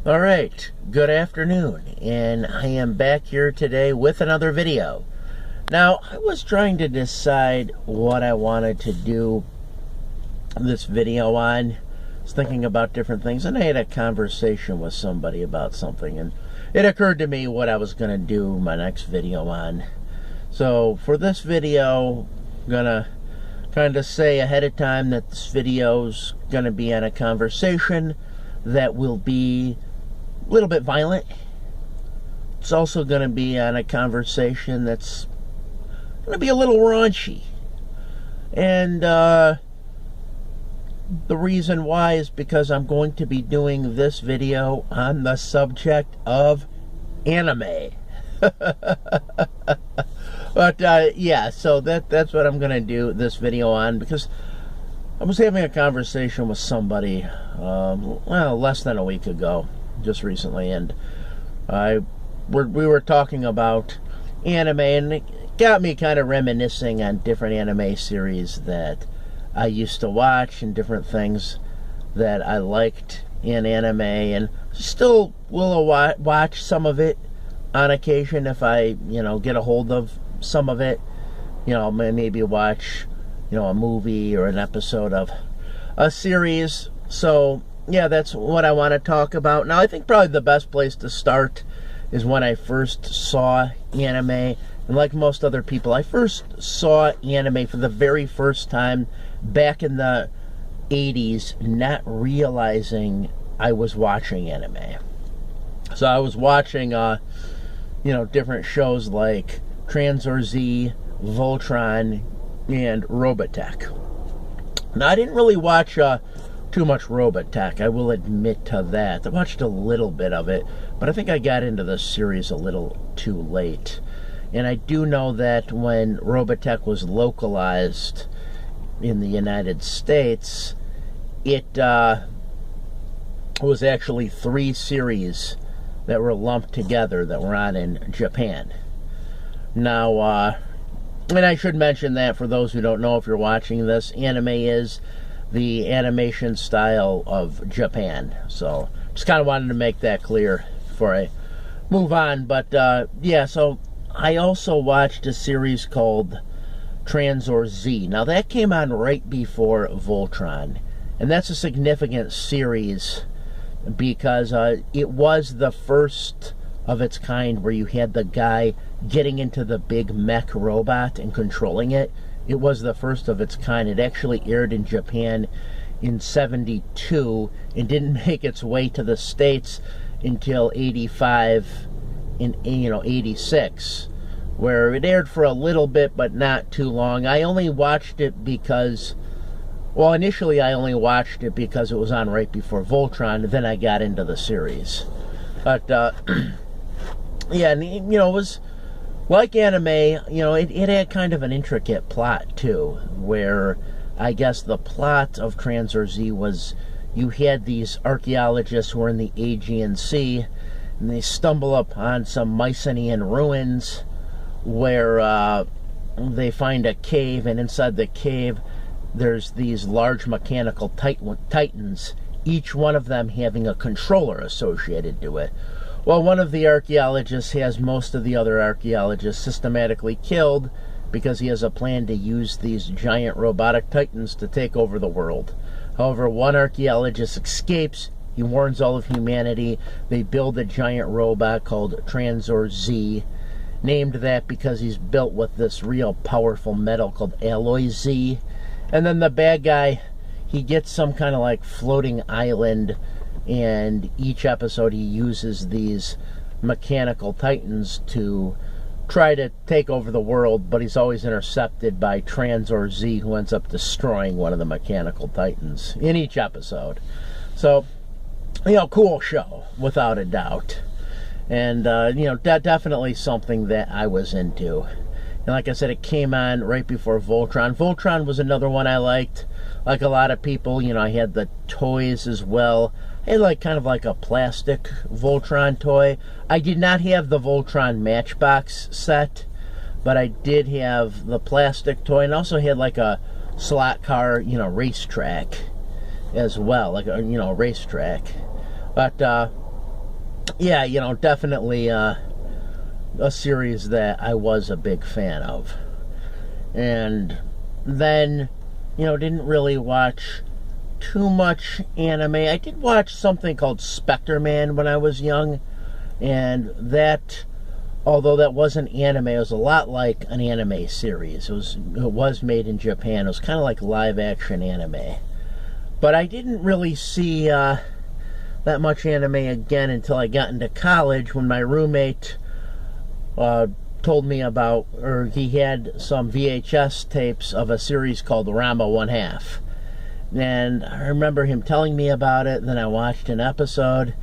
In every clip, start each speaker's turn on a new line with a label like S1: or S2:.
S1: Alright, good afternoon, and I am back here today with another video. Now, I was trying to decide what I wanted to do this video on. I was thinking about different things, and I had a conversation with somebody about something, and it occurred to me what I was going to do my next video on. So, for this video, I'm going to kind of say ahead of time that this video's going to be on a conversation that will be a little bit violent. It's also going to be on a conversation that's going to be a little raunchy. And the reason why is because I'm going to be doing this video on the subject of anime. But yeah, so that's what I'm going to do this video on, because I was having a conversation with somebody, less than a week ago, just recently, and we were talking about anime, and it got me kind of reminiscing on different anime series that I used to watch and different things that I liked in anime, and still will watch some of it on occasion if I, get a hold of some of it. Maybe watch, a movie or an episode of a series. So yeah, that's what I want to talk about. Now, I think probably the best place to start is when I first saw anime. And like most other people, I first saw anime for the very first time back in the 80s, not realizing I was watching anime. So I was watching, different shows like Tranzor Z, Voltron, and Robotech. Now, I didn't really watch too much Robotech, I will admit to that. I watched a little bit of it, but I think I got into the series a little too late. And I do know that when Robotech was localized in the United States, it was actually 3 series that were lumped together that were on in Japan. Now, and I should mention that for those who don't know, if you're watching this, anime is the animation style of Japan. So just kind of wanted to make that clear before I move on. But yeah, so I also watched a series called Tranzor Z. Now, that came on right before Voltron, and that's a significant series because it was the first of its kind where you had the guy getting into the big mech robot and controlling it. It was the first of its kind. It actually aired in Japan in '72 and didn't make its way to the States until '85 and '86, where it aired for a little bit but not too long. I only watched it because, initially I only watched it because it was on right before Voltron, and then I got into the series. But yeah, and it was like anime, it had kind of an intricate plot, too, where I guess the plot of Tranzor Z was you had these archaeologists who were in the Aegean Sea, and they stumble upon some Mycenaean ruins where they find a cave, and inside the cave there's these large mechanical titans, each one of them having a controller associated to it. Well, one of the archaeologists has most of the other archaeologists systematically killed because he has a plan to use these giant robotic titans to take over the world. However, one archaeologist escapes. He warns all of humanity. They build a giant robot called Tranzor Z, named that because he's built with this real powerful metal called Alloy Z. And then the bad guy, he gets some kind of like floating island, and each episode he uses these mechanical titans to try to take over the world, but he's always intercepted by Tranzor Z, who ends up destroying one of the mechanical titans in each episode. So, cool show, without a doubt. And, definitely something that I was into. And like I said, it came on right before Voltron. Voltron was another one I liked. Like a lot of people, I had the toys as well. I had kind of like a plastic Voltron toy. I did not have the Voltron Matchbox set, but I did have the plastic toy, and also had like a slot car, racetrack as well, like a, racetrack. But yeah, definitely a series that I was a big fan of. And then, didn't really watch too much anime. I did watch something called Spectre Man when I was young, and that, although that wasn't anime, it was a lot like an anime series. It was made in Japan. It was kind of like live action anime. But I didn't really see that much anime again until I got into college, when my roommate told me about, or he had some VHS tapes of a series called Ranma One Half. And I remember him telling me about it, then I watched an episode,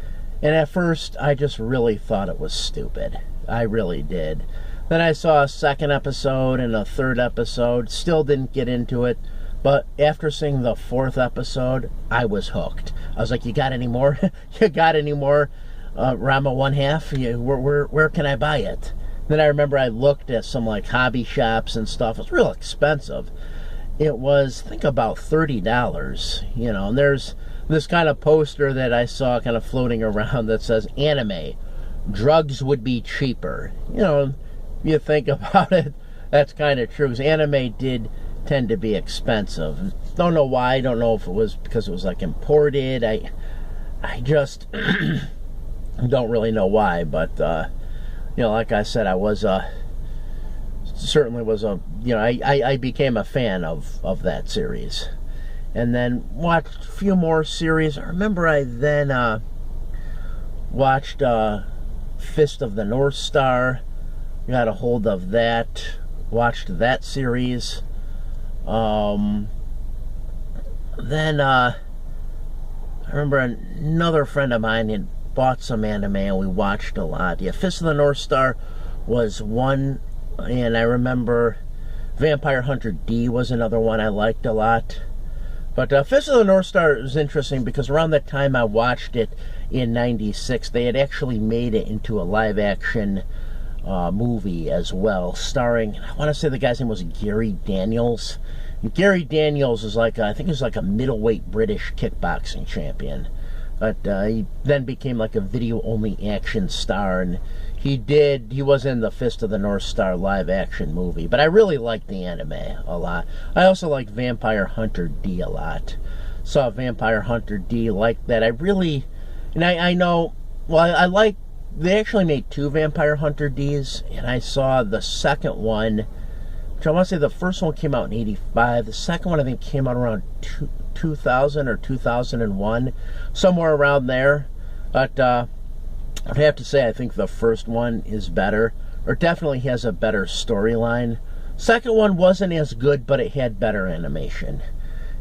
S1: and at first I just really thought it was stupid. I really did. Then I saw a second episode and a third episode, still didn't get into it, but after seeing the fourth episode, I was hooked. I was like, you got any more? You got any more Ranma One Half? Where can I buy it? Then I remember I looked at some like hobby shops and stuff. It was real expensive. It was, I think, about $30, and there's this kind of poster that I saw kind of floating around that says, anime, drugs would be cheaper. You think about it, that's kind of true, because anime did tend to be expensive. Don't know why. I don't know if it was because it was like imported. I just don't really know why, but like I said, I was certainly was I became a fan of that series, and then watched a few more series. I remember I then watched Fist of the North Star, got a hold of that, watched that series. Then I remember another friend of mine had bought some anime and we watched a lot. Yeah, Fist of the North Star was one, and I remember Vampire Hunter D was another one I liked a lot. But Fist of the North Star is interesting because around that time I watched it in '96, they had actually made it into a live action movie as well, starring, I want to say the guy's name was Gary Daniels. And Gary Daniels is like, I think he was like a middleweight British kickboxing champion. But he then became like a video-only action star, and he was in the Fist of the North Star live action movie. But I really liked the anime a lot. I also liked Vampire Hunter D a lot. Saw Vampire Hunter D, liked that. I know, well, I like, they actually made 2 Vampire Hunter Ds, and I saw the second one, which I want to say the first one came out in '85. The second one I think came out around 2000 or 2001, somewhere around there. But I'd have to say I think the first one is better, or definitely has a better storyline. Second one wasn't as good, but it had better animation.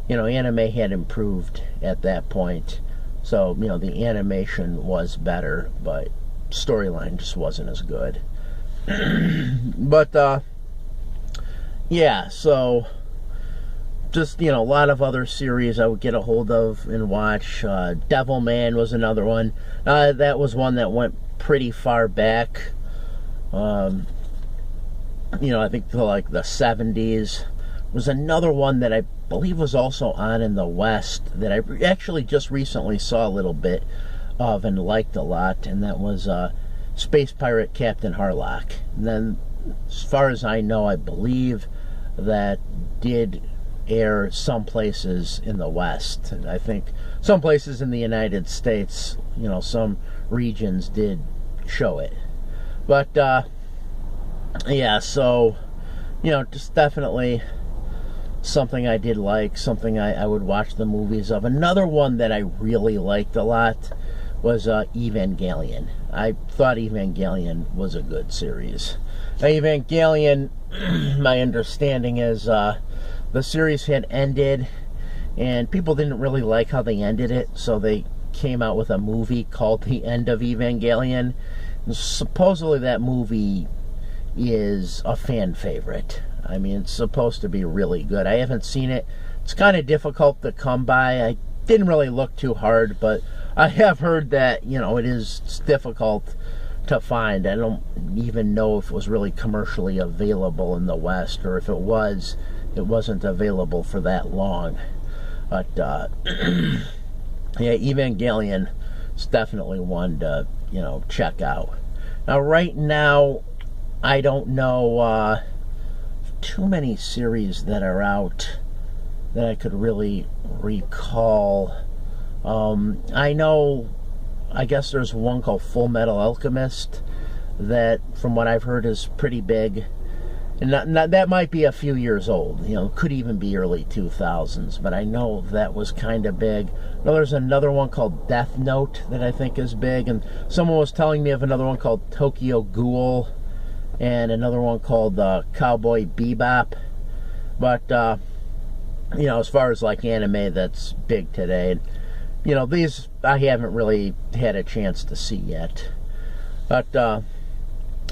S1: Anime had improved at that point, so the animation was better, but storyline just wasn't as good. But yeah, so just a lot of other series I would get a hold of and watch. Devilman was another one. That was one that went pretty far back. I think to like the 70s. Was another one that I believe was also on in the West that I actually just recently saw a little bit of and liked a lot, and that was Space Pirate Captain Harlock. And then, as far as I know, I believe that did air some places in the West. And I think some places in the United States, some regions did show it. But, yeah, so, just definitely something I did like, something I would watch the movies of. Another one that I really liked a lot was Evangelion. I thought Evangelion was a good series. Evangelion, my understanding is the series had ended and people didn't really like how they ended it, so they came out with a movie called The End of Evangelion. And supposedly that movie is a fan favorite. I mean, it's supposed to be really good. I haven't seen it. It's kind of difficult to come by. I didn't really look too hard, but I have heard that, it is difficult to find. I don't even know if it was really commercially available in the West, or if it was, it wasn't available for that long. But, yeah, Evangelion, it's definitely one to, check out. Now, right now, I don't know too many series that are out that I could really recall. I guess there's one called Full Metal Alchemist that, from what I've heard, is pretty big. And that might be a few years old, could even be early 2000s, but I know that was kind of big. No, there's another one called Death Note that I think is big, and someone was telling me of another one called Tokyo Ghoul, and another one called Cowboy Bebop. But, as far as like anime that's big today, these I haven't really had a chance to see yet. But,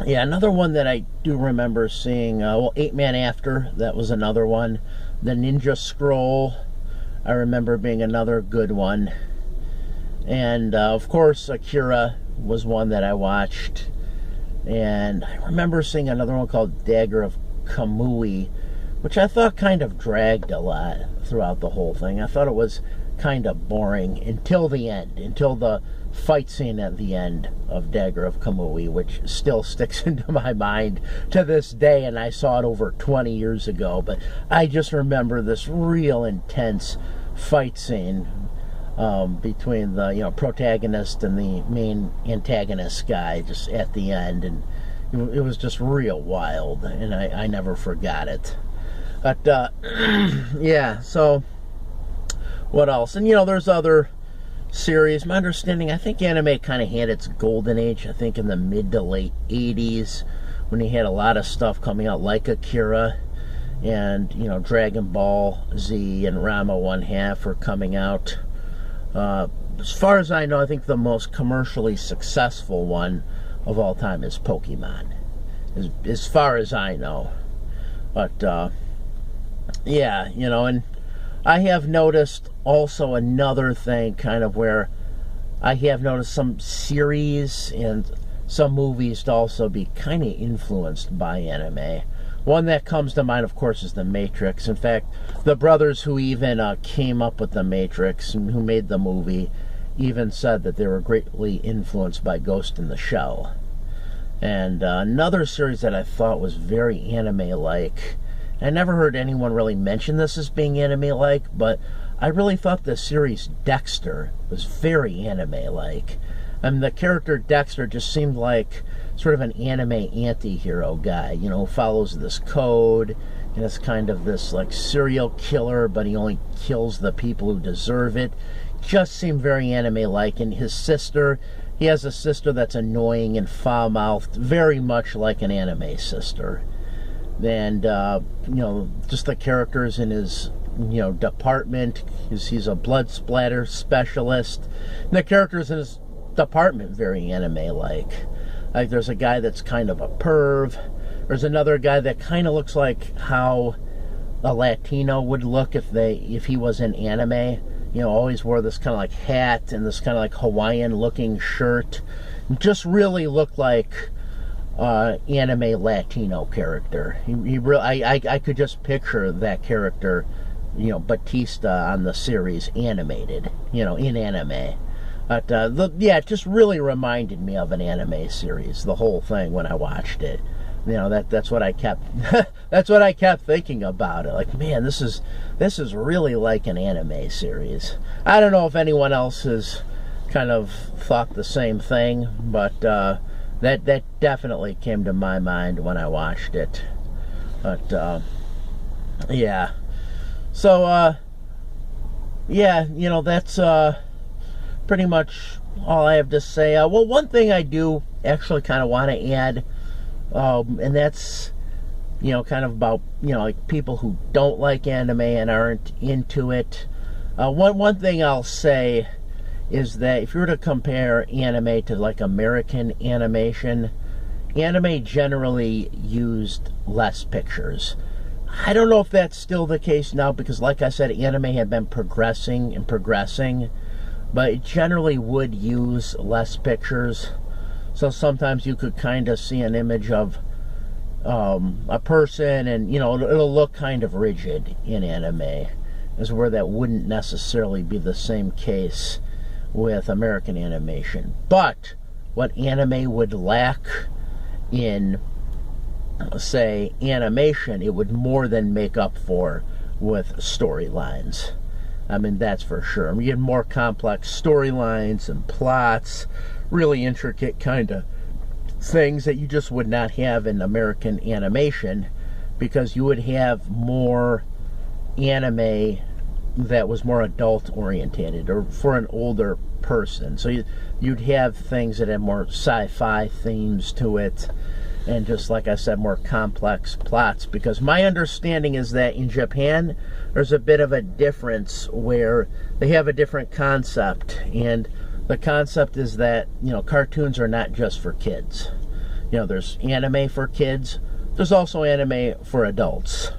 S1: yeah, another one that I do remember seeing, 8 Man After, that was another one. The Ninja Scroll, I remember being another good one. And, of course, Akira was one that I watched. And I remember seeing another one called Dagger of Kamui, which I thought kind of dragged a lot throughout the whole thing. I thought it was kind of boring until the end, until the fight scene at the end of Dagger of Kamui, which still sticks into my mind to this day, and I saw it over 20 years ago, but I just remember this real intense fight scene between the protagonist and the main antagonist guy just at the end, and it was just real wild, and I never forgot it. But yeah, so what else? And there's other series. My understanding, I think anime kind of had its golden age, I think in the mid to late 80s, when you had a lot of stuff coming out like Akira, and Dragon Ball Z and Ranma 1/2 are coming out. As far as I know, I think the most commercially successful one of all time is Pokemon, as far as I know. But yeah, and I have noticed also another thing, kind of where I have noticed some series and some movies to also be kind of influenced by anime. One that comes to mind, of course, is The Matrix. In fact, the brothers who even came up with The Matrix and who made the movie even said that they were greatly influenced by Ghost in the Shell. And another series that I thought was very anime-like, I never heard anyone really mention this as being anime-like, but I really thought the series Dexter was very anime-like. I mean, the character Dexter just seemed like sort of an anime anti-hero guy, who follows this code, and it's kind of this like serial killer, but he only kills the people who deserve it. Just seemed very anime-like. And his sister, he has a sister that's annoying and foul-mouthed, very much like an anime sister. And just the characters in his department, he's a blood splatter specialist, and the characters in his department very anime-like. Like, there's a guy that's kind of a perv. There's another guy that kind of looks like how a Latino would look if he was in anime. Always wore this kind of like hat and this kind of like Hawaiian looking shirt. Just really looked like anime Latino character. He really, I could just picture that character, Batista on the series animated, in anime. But it just really reminded me of an anime series, the whole thing, when I watched it. That's what I kept that's what I kept thinking about it. Like, man, this is really like an anime series. I don't know if anyone else has kind of thought the same thing, but that definitely came to my mind when I watched it. But yeah. So yeah, that's pretty much all I have to say. Well, one thing I do actually kind of want to add, and that's kind of about like people who don't like anime and aren't into it. One thing I'll say is that if you were to compare anime to like American animation, anime generally used less pictures. I don't know if that's still the case now, because like I said, anime had been progressing, but it generally would use less pictures. So sometimes you could kind of see an image of a person, and it'll look kind of rigid in anime, as where that wouldn't necessarily be the same case with American animation. But what anime would lack in, say, animation, it would more than make up for with storylines. I mean, that's for sure. I mean, you get more complex storylines and plots, really intricate kind of things that you just would not have in American animation, because you would have more anime that was more adult oriented or for an older person. So you'd have things that have more sci-fi themes to it, and just like I said, more complex plots. Because my understanding is that in Japan there's a bit of a difference where they have a different concept, and the concept is that, you know, cartoons are not just for kids. You know, there's anime for kids, there's also anime for adults,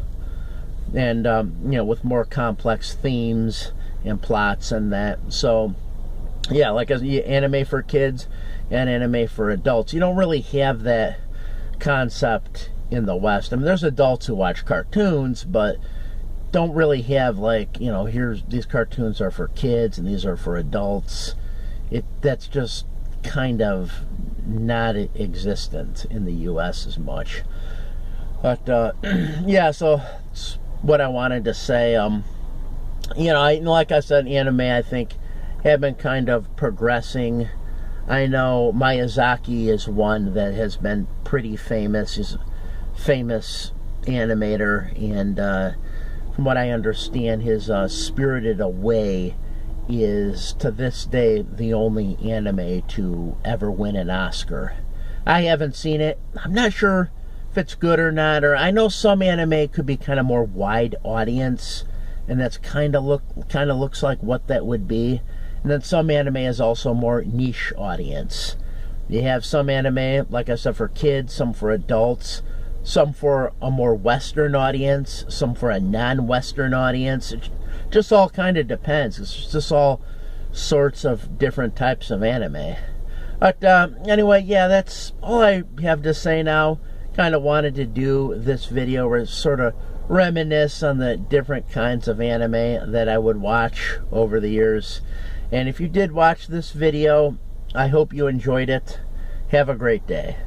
S1: and you know, with more complex themes and plots and that. So yeah, like anime for kids and anime for adults. You don't really have that concept in the West. I mean, there's adults who watch cartoons, but don't really have, like, you know, here's these cartoons are for kids and these are for adults. That's just kind of not existent in the US as much. But yeah, so that's what I wanted to say. You know, like I said, anime, I think, have been kind of progressing. I know Miyazaki is one that has been pretty famous. He's a famous animator, and from what I understand, his Spirited Away is, to this day, the only anime to ever win an Oscar. I haven't seen it. I'm not sure if it's good or not. Or I know some anime could be kind of more wide audience, and that's kind of looks like what that would be. And then some anime is also more niche audience. You have some anime, like I said, for kids, some for adults, some for a more Western audience, some for a non-Western audience. It just all kind of depends. It's just all sorts of different types of anime. But anyway, yeah, that's all I have to say now. Kind of wanted to do this video where it's sort of reminisce on the different kinds of anime that I would watch over the years. And if you did watch this video, I hope you enjoyed it. Have a great day.